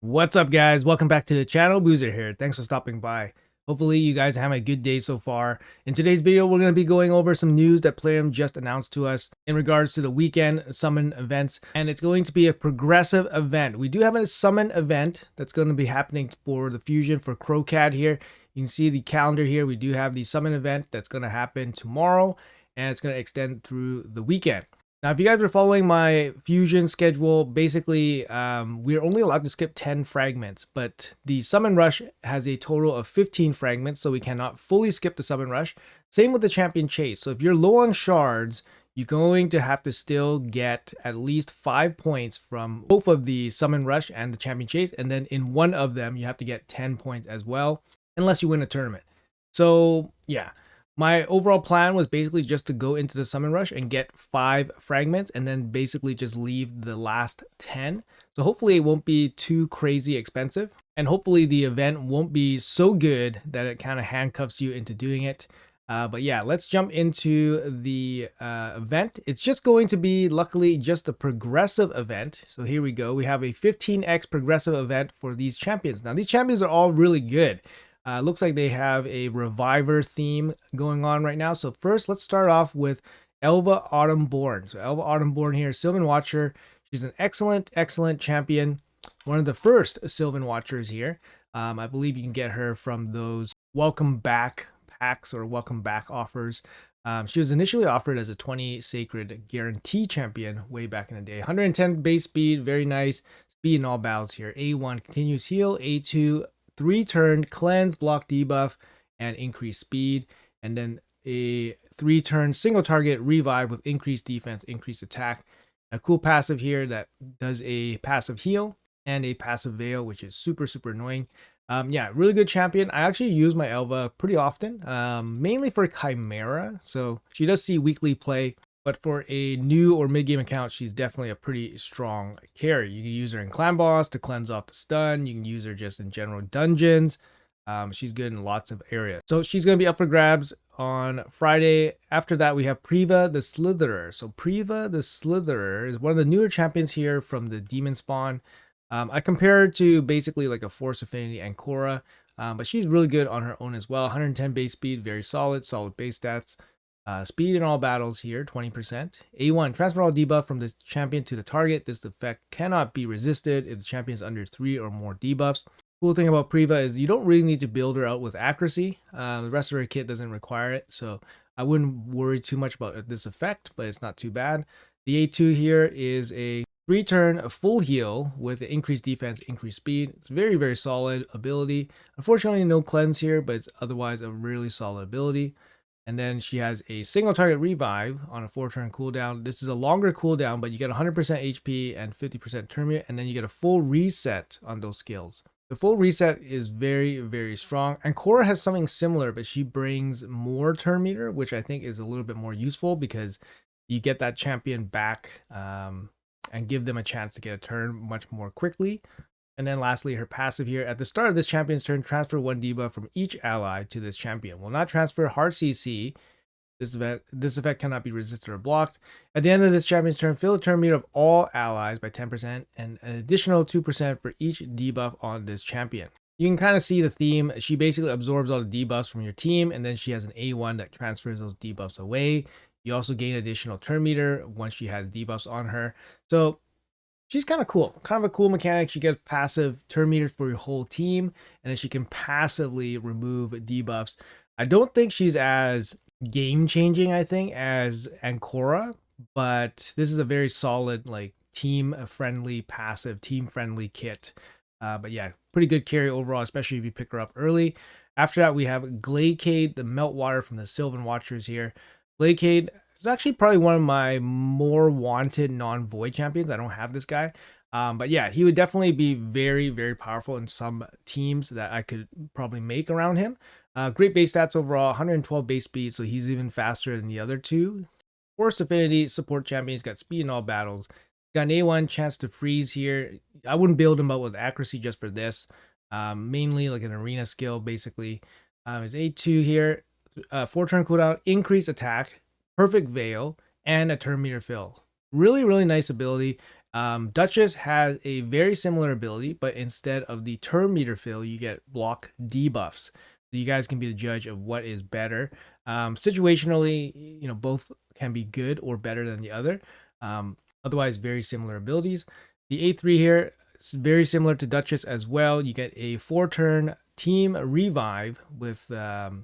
What's up, guys? Welcome back to the channel. Boozer here. Thanks for stopping by. Hopefully you guys are having a good day so far. In today's video, we're going to be going over some news that Plarium just announced to us in regards to the weekend summon events, and it's going to be a progressive event. We do have a summon event that's going to be happening for the fusion for Kro Khad here. You can see the calendar here. We do have the summon event that's going to happen tomorrow, and it's going to extend through the weekend. Now, if you guys are following my fusion schedule, basically, we're only allowed to skip 10 fragments, but the summon rush has a total of 15 fragments, so we cannot fully skip the summon rush. Same with the champion chase. So if you're low on shards, you're going to have to still get at least 5 points from both of the summon rush and the champion chase, and then in one of them, you have to get 10 points as well, unless you win a tournament. So, yeah. My overall plan was basically just to go into the summon rush and get 5 fragments and then basically just leave the last 10. So hopefully it won't be too crazy expensive, and hopefully the event won't be so good that it kind of handcuffs you into doing it. But yeah, let's jump into the event. It's just going to be, luckily, just a progressive event. So here we go. We have a 15x progressive event for these champions. Now, these champions are all really good. Looks like they have a reviver theme going on right now. So first, let's start off with Elva Autumnborn. So Elva Autumnborn here, Sylvan Watcher. She's an excellent champion. One of the first Sylvan Watchers here. I believe you can get her from those welcome back packs or welcome back offers. She was initially offered as a 20 sacred guarantee champion way back in the day. 110 base speed, very nice. Speed in all battles here. A1 continuous heal, A2 3-turn cleanse, block debuff, and increased speed, and then a 3-turn single target revive with increased defense, increased attack. A cool passive here that does a passive heal and a passive veil, which is super annoying. Yeah, really good champion. I actually use my Elva pretty often, mainly for Chimera, so she does see weekly play. But for a new or mid-game account, she's definitely a pretty strong carry. You can use her in Clan Boss to cleanse off the stun. You can use her just in general dungeons. She's good in lots of areas. So she's going to be up for grabs on Friday. After that, we have Pria the Slitherer. So Pria the Slitherer is one of the newer champions here from the Demon Spawn. I compare her to basically like a Force Affinity Ancora, but she's really good on her own as well. 110 base speed, very solid base stats. Speed in all battles here, 20%. A1, transfer all debuff from the champion to the target. This effect cannot be resisted if the champion is under 3 or more debuffs. Cool thing about Pria is you don't really need to build her out with accuracy. The rest of her kit doesn't require it, so I wouldn't worry too much about this effect, but it's not too bad. The A2 here is a 3-turn full heal with increased defense, increased speed. It's very solid ability. Unfortunately, no cleanse here, but it's otherwise a really solid ability. And then she has a single target revive on a 4-turn cooldown. This is a longer cooldown, but you get 100% HP and 50% turn rate, and then you get a full reset on those skills. The full reset is very strong. And Cora has something similar, but she brings more turn meter, which I think is a little bit more useful because you get that champion back and give them a chance to get a turn much more quickly. And then lastly, her passive here. At the start of this champion's turn, transfer 1 debuff from each ally to this champion. Will not transfer hard CC. This effect cannot be resisted or blocked. At the end of this champion's turn, fill the turn meter of all allies by 10% and an additional 2% for each debuff on this champion. You can kind of see the theme. She basically absorbs all the debuffs from your team, and then she has an A1 that transfers those debuffs away. You also gain additional turn meter once she has debuffs on her. So she's kind of cool, kind of a cool mechanic. She gets passive turn meter for your whole team, and then she can passively remove debuffs. I don't think she's as game changing, I think, as Ancora, but this is a very solid, like, team friendly, passive, team friendly kit. But yeah, pretty good carry overall, especially if you pick her up early. After that, we have Glacade, the Meltwater from the Sylvan Watchers here. Glacade is actually probably one of my more wanted non-void champions. I don't have this guy. But yeah, he would definitely be very powerful in some teams that I could probably make around him. Great base stats overall, 112 base speed, so he's even faster than the other two. Force Affinity support champion. He's got speed in all battles. Got an A1 chance to freeze here. I wouldn't build him out with accuracy just for this. Mainly like an arena skill, basically. His A2 here, 4-turn cooldown, increased attack, perfect veil, and a turn meter fill. Really nice ability. Duchess has a very similar ability, but instead of the turn meter fill, you get block debuffs. So you guys can be the judge of what is better. Situationally, both can be good or better than the other. Otherwise, very similar abilities. The A3 here is very similar to Duchess as well. You get a 4-turn team revive with 40%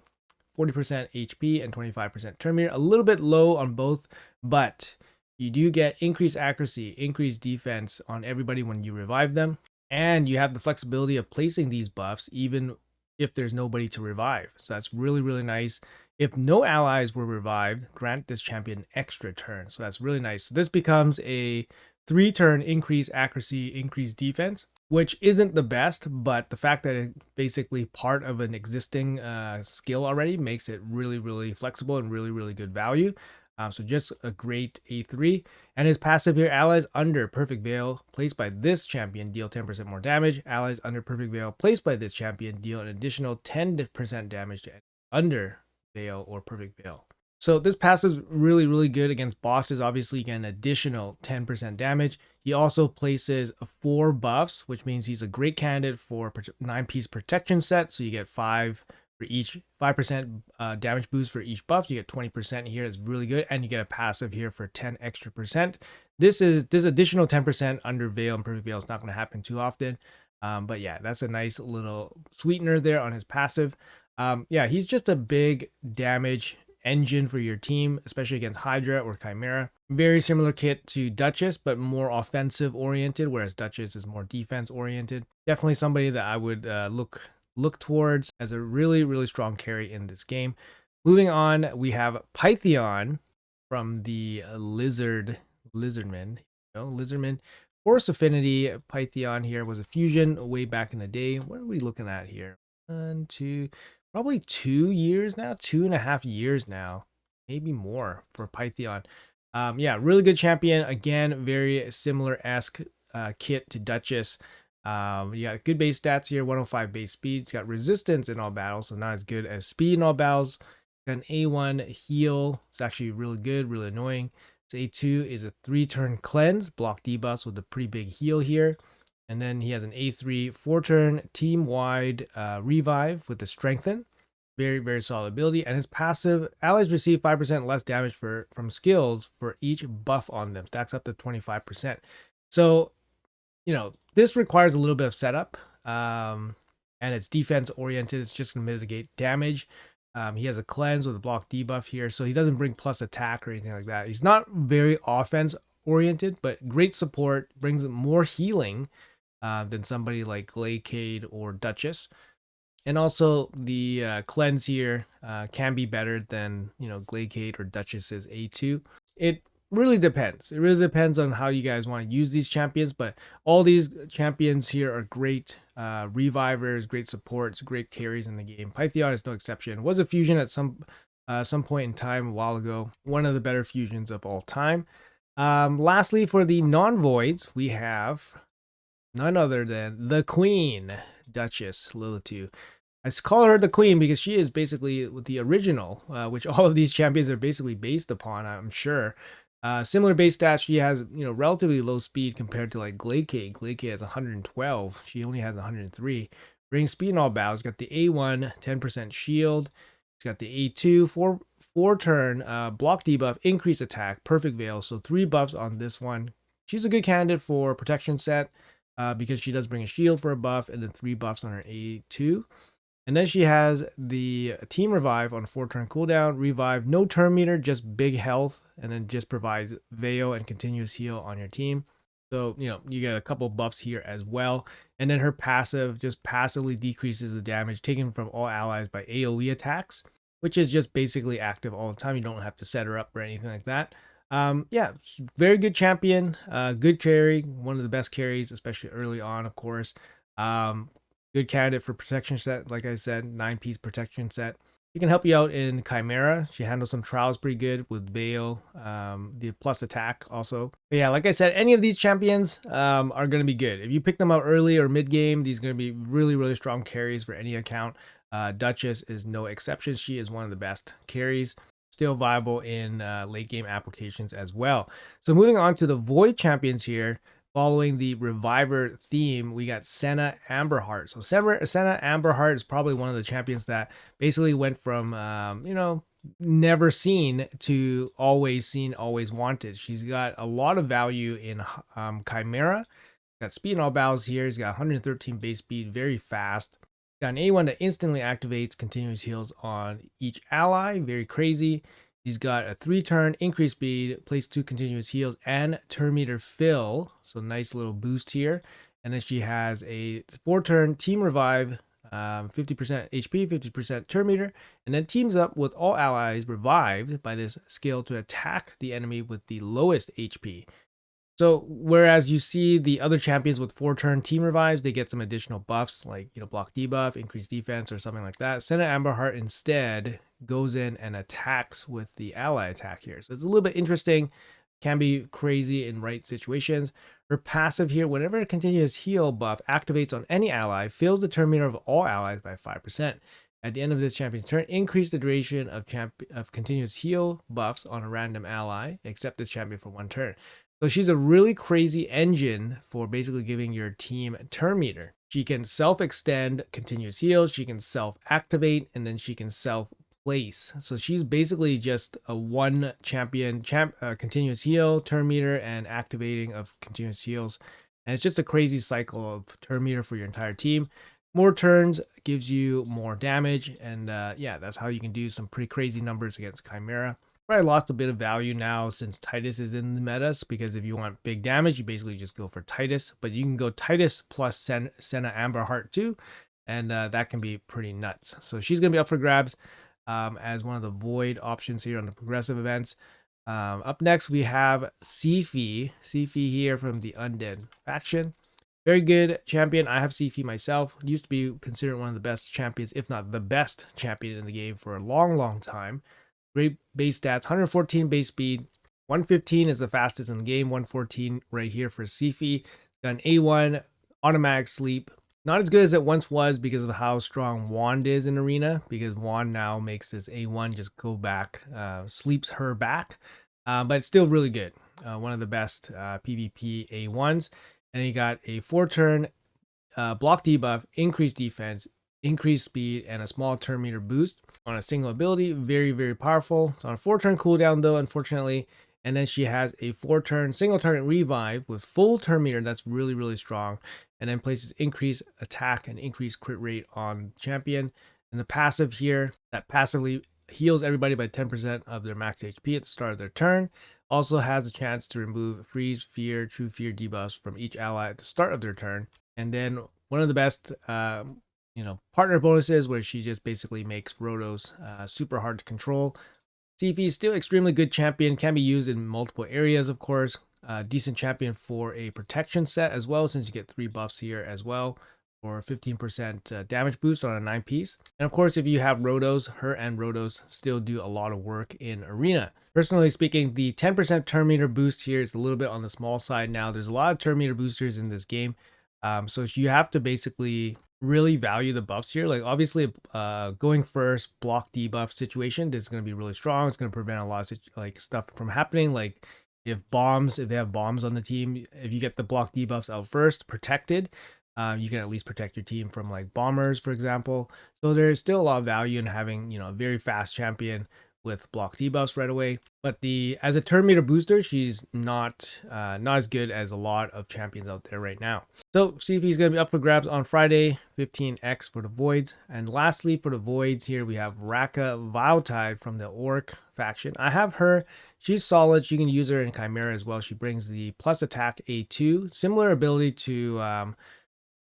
HP and 25% turn meter. A little bit low on both, but you do get increased accuracy, increased defense on everybody when you revive them. And you have the flexibility of placing these buffs even if there's nobody to revive. So that's really, really nice. If no allies were revived, grant this champion extra turn. So that's really nice. So this becomes a 3-turn increase accuracy, increase defense, which isn't the best, but the fact that it's basically part of an existing skill already makes it really, really flexible and really, really good value. So just a great A3. And his passive here, allies under Perfect Veil placed by this champion deal 10% more damage. Allies under Perfect Veil placed by this champion deal an additional 10% damage to under Veil or Perfect Veil. So this passive is really, really good against bosses. Obviously, you get an additional 10% damage. He also places 4 buffs, which means he's a great candidate for 9-piece protection set. So you get 5 for each 5% damage boost for each buff. You get 20% here. It's really good, and you get a passive here for 10 extra percent. This additional 10% under Veil and Perfect Veil is not going to happen too often, but yeah, that's a nice little sweetener there on his passive. Yeah, he's just a big damage engine for your team, especially against Hydra or Chimera. Very similar kit to Duchess, but more offensive oriented, whereas Duchess is more defense oriented. Definitely somebody that I would look towards as a really, really strong carry in this game. Moving on, we have Pythion from the Lizardman. Force Affinity Pythion here was a fusion way back in the day. What are we looking at here? Probably 2 years now, 2.5 years now, maybe more for Pythion. Yeah, really good champion. Again, very similar-esque kit to Duchess. You got good base stats here, 105 base speed. It's got resistance in all battles, so not as good as speed in all battles. Got an A1 heal. It's actually really good, really annoying. So A2 is a 3-turn cleanse, block debuffs with a pretty big heal here. And then he has an A3 4-turn team-wide revive with the strengthen. Very, very solid ability. And his passive, allies receive 5% less damage from skills for each buff on them. Stacks up to 25%. So, this requires a little bit of setup. And it's defense oriented. It's just going to mitigate damage. He has a cleanse with a block debuff here. So he doesn't bring plus attack or anything like that. He's not very offense oriented, but great support, brings more healing than somebody like Glacade or Duchess. And also the cleanse here can be better than Glacade or Duchess's A2. It really depends. It really depends on how you guys want to use these champions, but all these champions here are great revivers, great supports, great carries in the game. Pythion is no exception. Was a fusion at some point in time a while ago. One of the better fusions of all time. Lastly, for the non-voids, we have none other than the Queen, Duchess Lilitu. I call her the Queen because she is basically the original, which all of these champions are basically based upon, I'm sure. Similar base stats, she has relatively low speed compared to like Glacade. Glacade has 112, she only has 103. Brings speed in all battles. Got the A1, 10% shield. She's got the A2, 4-turn block debuff, increase attack, perfect veil. So 3 buffs on this one. She's a good candidate for protection set because she does bring a shield for a buff and then 3 buffs on her A2. And then she has the team revive on a 4-turn cooldown, revive, no turn meter, just big health, and then just provides Veil and continuous heal on your team. So, you get a couple buffs here as well. And then her passive just passively decreases the damage taken from all allies by AoE attacks, which is just basically active all the time. You don't have to set her up or anything like that. Yeah, very good champion, good carry, one of the best carries, especially early on, of course. Good candidate for protection set, like I said, 9-piece protection set. She can help you out in Chimera. She handles some trials pretty good with Veil, the plus attack also. But yeah, like I said, any of these champions are going to be good. If you pick them out early or mid-game, these are going to be really, really strong carries for any account. Duchess is no exception. She is one of the best carries. Still viable in late game applications as well. So moving on to the Void champions here. Following the Reviver theme, we got Senna Amberheart. So Senna Amberheart is probably one of the champions that basically went from, never seen to always seen, always wanted. She's got a lot of value in Chimera. Got speed in all battles here. He's got 113 base speed, very fast. Got an A1 that instantly activates continuous heals on each ally, very crazy. He's got a 3-turn increase speed, place 2 continuous heals, and turn meter fill. So nice little boost here. And then she has a 4-turn team revive, 50% HP, 50% turn meter, and then teams up with all allies revived by this skill to attack the enemy with the lowest HP. So whereas you see the other champions with 4-turn team revives, they get some additional buffs like, block debuff, increased defense, or something like that. Senna Amberheart instead goes in and attacks with the ally attack here. So it's a little bit interesting, can be crazy in right situations. Her passive here, whenever a continuous heal buff activates on any ally, fills the turn meter of all allies by 5%. At the end of this champion's turn, increase the duration of continuous heal buffs on a random ally, except this champion for 1 turn. So she's a really crazy engine for basically giving your team turn meter. She can self-extend continuous heals, she can self-activate, and then she can self-place. So she's basically just a one champion, continuous heal, turn meter, and activating of continuous heals. And it's just a crazy cycle of turn meter for your entire team. More turns gives you more damage, and yeah, that's how you can do some pretty crazy numbers against Chimera. Probably lost a bit of value now since Titus is in the metas, because if you want big damage, you basically just go for Titus. But you can go Titus plus Senna Amberheart too, and that can be pretty nuts. So she's going to be up for grabs as one of the void options here on the progressive events. Up next, we have Sephi. Sephi here from the Undead faction. Very good champion. I have Sephi myself. Used to be considered one of the best champions, if not the best champion in the game for a long, long time. Great base stats, 114 base speed, 115 is the fastest in the game, 114 right here for Sephi. Got an A1, automatic sleep. Not as good as it once was because of how strong Wand is in Arena, because Wand now makes this A1 just go back, sleeps her back, but it's still really good. One of the best PvP A1s. And he got a 4-turn block debuff, increased defense, increased speed, and a small turn meter boost on a single ability. Very, very powerful. It's on a 4-turn cooldown though, unfortunately. And then she has a 4-turn single target revive with full turn meter. That's really, really strong. And then places increased attack and increased crit rate on champion. And the passive here, that passively heals everybody by 10% of their max HP at the start of their turn. Also has a chance to remove freeze, fear, true fear debuffs from each ally at the start of their turn. And then one of the best partner bonuses, where she just basically makes Rotos super hard to control. Sephi is still extremely good champion, can be used in multiple areas, of course. Decent champion for a protection set as well, since you get 3 buffs here as well, for 15% damage boost on a 9-piece. And of course, if you have Rotos, her and Rotos still do a lot of work in Arena. Personally speaking, the 10% turn meter boost here is a little bit on the small side now. There's a lot of turn meter boosters in this game. So you have to basically really value the buffs here. Like obviously going first block debuff situation, this is going to be really strong. It's going to prevent a lot of stuff from happening. Like if they have bombs on the team, if you get the block debuffs out first, protected, you can at least protect your team from like bombers, for example. So there's still a lot of value in having, a very fast champion with block debuffs right away. But as a turn meter booster, she's not as good as a lot of champions out there right now. So Sephi is going to be up for grabs on Friday, 15x for the voids. And lastly, for the voids here, we have Raka Viletide from the Orc faction. I have her. She's solid. You can use her in Chimera as well. She brings the plus attack A2, similar ability to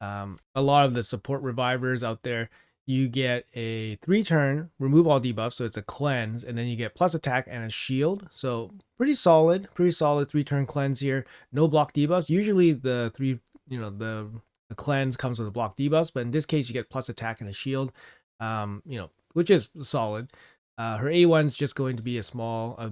a lot of the support revivers out there. You get a 3-turn remove all debuffs, so it's a cleanse, and then you get plus attack and a shield. So pretty solid 3-turn cleanse here. No block debuffs. Usually the cleanse comes with the block debuffs, but in this case you get plus attack and a shield, which is solid. Her A1 is just going to be a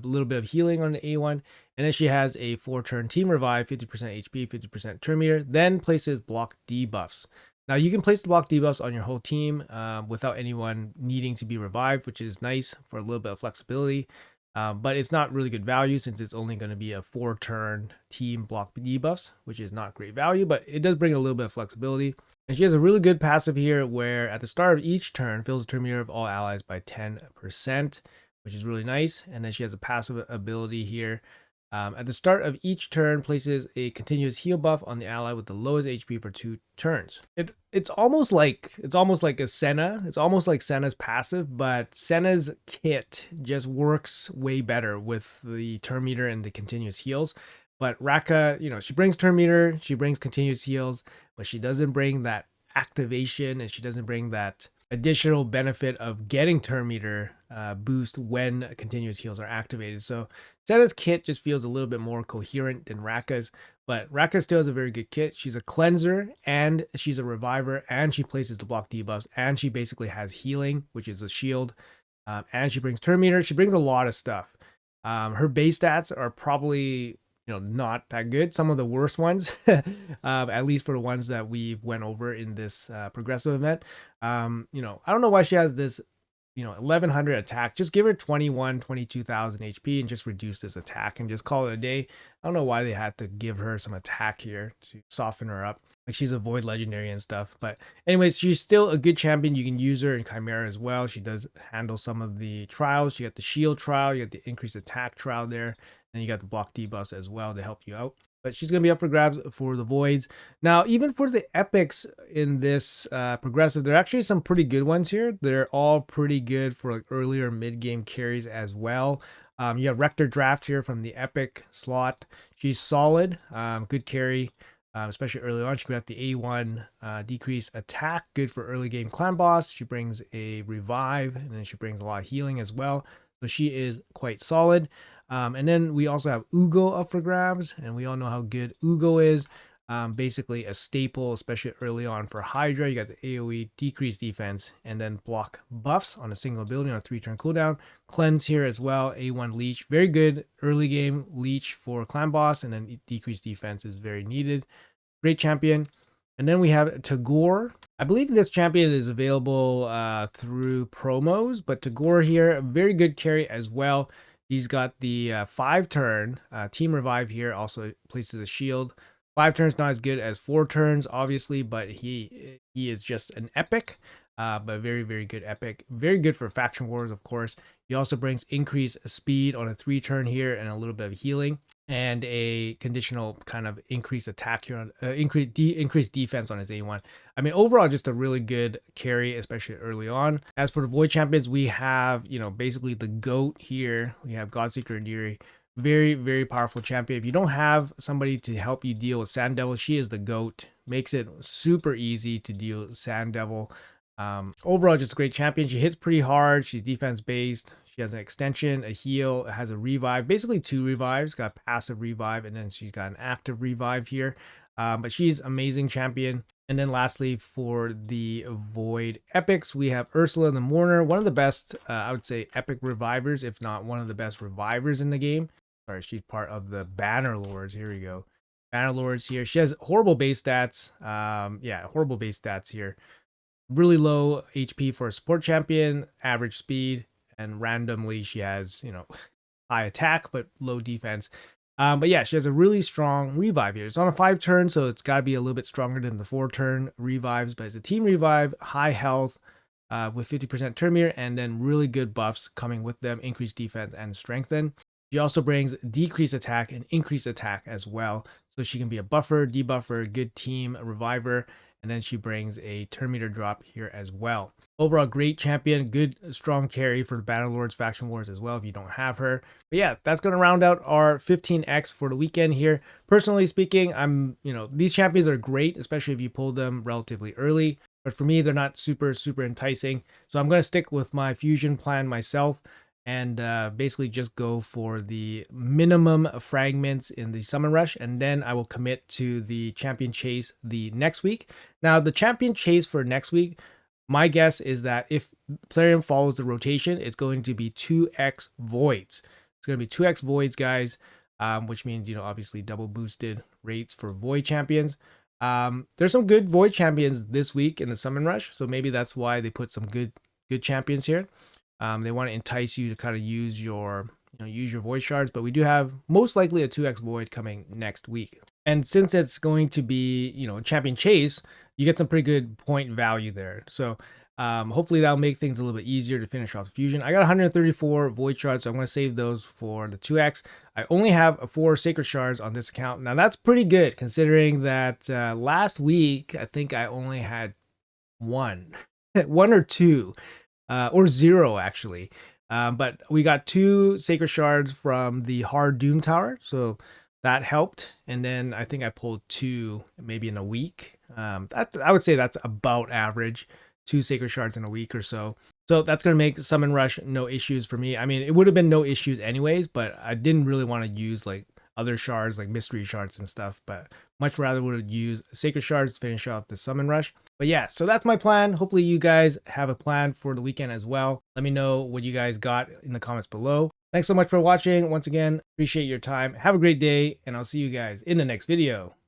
little bit of healing on the A1, and then she has a 4-turn team revive, 50% HP, 50% turn meter, then places block debuffs. Now you can place the block debuffs on your whole team without anyone needing to be revived, which is nice for a little bit of flexibility. But it's not really good value since it's only going to be a 4-turn team block debuffs, which is not great value, but it does bring a little bit of flexibility. And she has a really good passive here where at the start of each turn, fills the turn meter of all allies by 10%, which is really nice. And then she has a passive ability here. At the start of each turn, places a continuous heal buff on the ally with the lowest HP for 2 turns. It's almost like a Senna. It's almost like Senna's passive, but Senna's kit just works way better with the turn meter and the continuous heals. But Raka, she brings turn meter, she brings continuous heals, but she doesn't bring that activation, and she doesn't bring that additional benefit of getting turn meter boost when continuous heals are activated. So Senna's kit just feels a little bit more coherent than Raka's, but Raka still has a very good kit. She's a cleanser and she's a reviver, and she places the block debuffs, and she basically has healing, which is a shield, and she brings turn meter. She brings a lot of stuff. Her base stats are probably not that good, some of the worst ones, at least for the ones that we've went over in this progressive event. I don't know why she has this 1100 attack. Just give her 22,000 HP and just reduce this attack and just call it a day. I don't know why they had to give her some attack here to soften her up. Like, she's a void legendary and stuff, but anyways, she's still a good champion. You can use her in Chimera as well. She does handle some of the trials. You got the shield trial, you got the increased attack trial there, and you got the block debuffs as well to help you out. But she's going to be up for grabs for the voids. Now, even for the epics in this progressive, there are actually some pretty good ones here. They're all pretty good for like earlier mid-game carries as well. You have Rector Draft here from the epic slot. She's solid, good carry, especially early on. She got the A1 decrease attack, good for early game clan boss. She brings a revive, and then she brings a lot of healing as well. So she is quite solid. And then we also have Ugo up for grabs, and we all know how good Ugo is. Basically a staple, especially early on for Hydra. You got the AoE decreased defense, and then block buffs on a single ability on a 3-turn cooldown. Cleanse here as well, A1 leech. Very good early game leech for clan boss, and then decreased defense is very needed. Great champion. And then we have Tagore. I believe this champion is available through promos, but Tagore here, a very good carry as well. He's got the 5-turn team revive here, also places a shield. 5 turns not as good as 4 turns, obviously, but he is just an epic, but very, very good epic. Very good for faction wars, of course. He also brings increased speed on a 3-turn here and a little bit of healing, and a conditional kind of increased attack here on increased defense on his A1. I mean, overall, just a really good carry, especially early on. As for the Void Champions, we have, basically the GOAT here. We have Godseeker Indiri. Very, very powerful champion. If you don't have somebody to help you deal with Sandevil, she is the GOAT. Makes it super easy to deal with Sandevil. Overall, just a great champion. She hits pretty hard. She's defense based. She has an extension, a heal, has a revive, basically 2 revives. Got a passive revive, and then she's got an active revive here. But she's amazing champion. And then lastly, for the Void Epics, we have Ursula the Mourner, one of the best, I would say, epic revivers, if not one of the best revivers in the game. Sorry, she's part of the Banner Lords. Here we go. Banner Lords here. She has horrible base stats. Horrible base stats here. Really low HP for a support champion, average speed, and randomly she has, high attack but low defense. But yeah, she has a really strong revive here. It's on a 5-turn, so it's got to be a little bit stronger than the 4-turn revives, but it's a team revive, high health, with 50% turn meter, and then really good buffs coming with them, increased defense and strengthen. She also brings decreased attack and increased attack as well, so she can be a buffer, debuffer, good team, a reviver, and then she brings a turn meter drop here as well. Overall, great champion, good strong carry for the Bannerlords Faction Wars as well if you don't have her. But yeah, that's going to round out our 15x for the weekend here. Personally speaking, these champions are great, especially if you pull them relatively early. But for me, they're not super enticing. So I'm going to stick with my fusion plan myself, and basically just go for the minimum fragments in the summon rush, and then I will commit to the champion chase the next week. Now, the champion chase for next week, my guess is that if Plarium follows the rotation, it's going to be 2x voids. It's going to be 2x voids, guys, which means, obviously double boosted rates for void champions. There's some good void champions this week in the summon rush, so maybe that's why they put some good champions here. They want to entice you to kind of use your use your void shards, but we do have most likely a 2x void coming next week. And since it's going to be, champion chase, you get some pretty good point value there. So hopefully that'll make things a little bit easier to finish off fusion. I got 134 void shards, so I'm going to save those for the 2x. I only have 4 sacred shards on this account. Now that's pretty good considering that last week I think I only had 1 or 2 or 0 actually. But we got 2 sacred shards from the hard doom tower, so that helped. And then I think I pulled 2 maybe in a week. I would say that's about average, 2 sacred shards in a week or so. So that's going to make summon rush no issues for me. I mean, it would have been no issues anyways, but I didn't really want to use like other shards like mystery shards and stuff, but much rather would have used sacred shards to finish off the summon rush. But yeah, so that's my plan. Hopefully you guys have a plan for the weekend as well. Let me know what you guys got in the comments below. Thanks so much for watching. Once again, appreciate your time. Have a great day, and I'll see you guys in the next video.